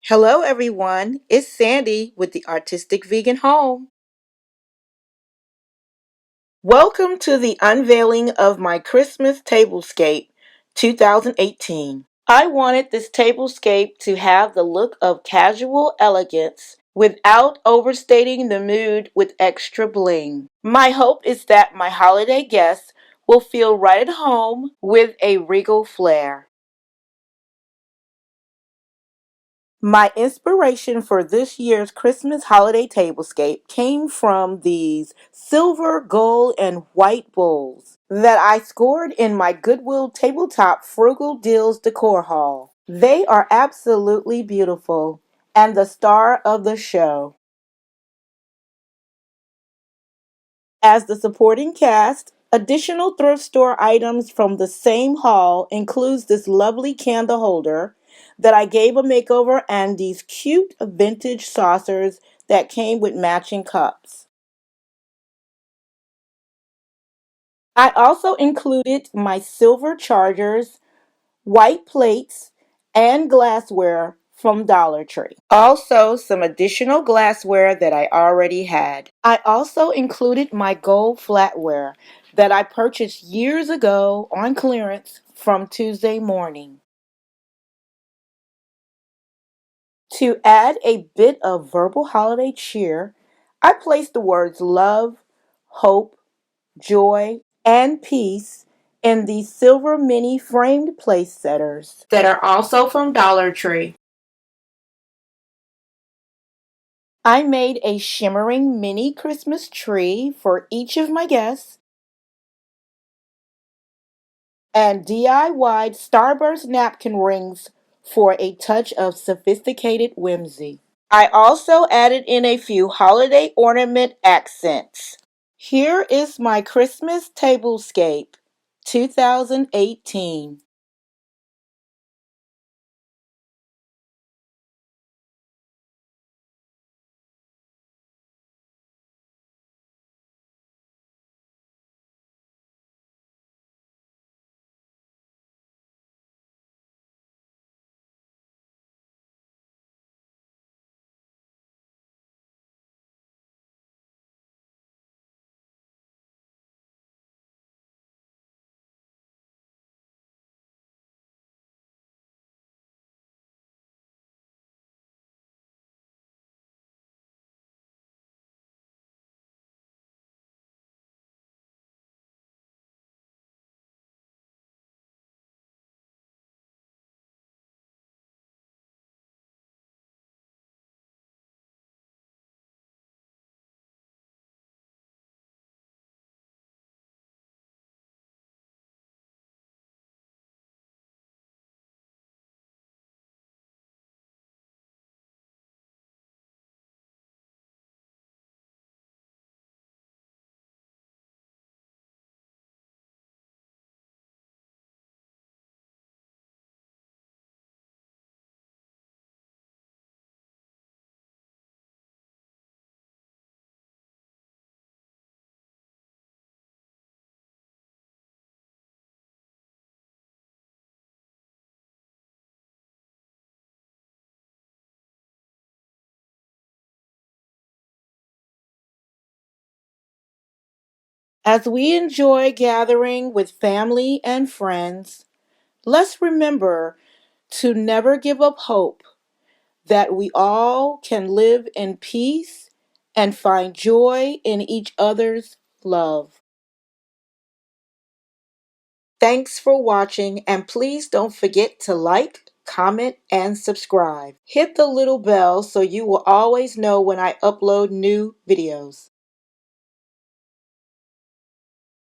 Hello, everyone. It's Sandy with the Artistic Vegan Home. Welcome to the unveiling of my Christmas Tablescape 2018. I wanted this tablescape to have the look of casual elegance without overstating the mood with extra bling. My hope is that my holiday guests will feel right at home with a regal flair. My inspiration for this year's Christmas holiday tablescape came from these silver, gold, and white bowls that I scored in my Goodwill Tabletop Frugal Deals decor haul. They are absolutely beautiful and the star of the show. As the supporting cast, additional thrift store items from the same haul includes this lovely candle holder that I gave a makeover and these cute vintage saucers that came with matching cups. I also included my silver chargers, white plates, and glassware from Dollar Tree. Also, some additional glassware that I already had. I also included my gold flatware that I purchased years ago on clearance from Tuesday Morning. To add a bit of verbal holiday cheer, I placed the words love, hope, joy, and peace in these silver mini framed place setters that are also from Dollar Tree. I made a shimmering mini Christmas tree for each of my guests and DIY'd starburst napkin rings for a touch of sophisticated whimsy. I also added in a few holiday ornament accents. Here is my Christmas Tablescape 2018. As we enjoy gathering with family and friends, let's remember to never give up hope that we all can live in peace and find joy in each other's love. Thanks for watching, and please don't forget to like, comment, and subscribe. Hit the little bell so you will always know when I upload new videos.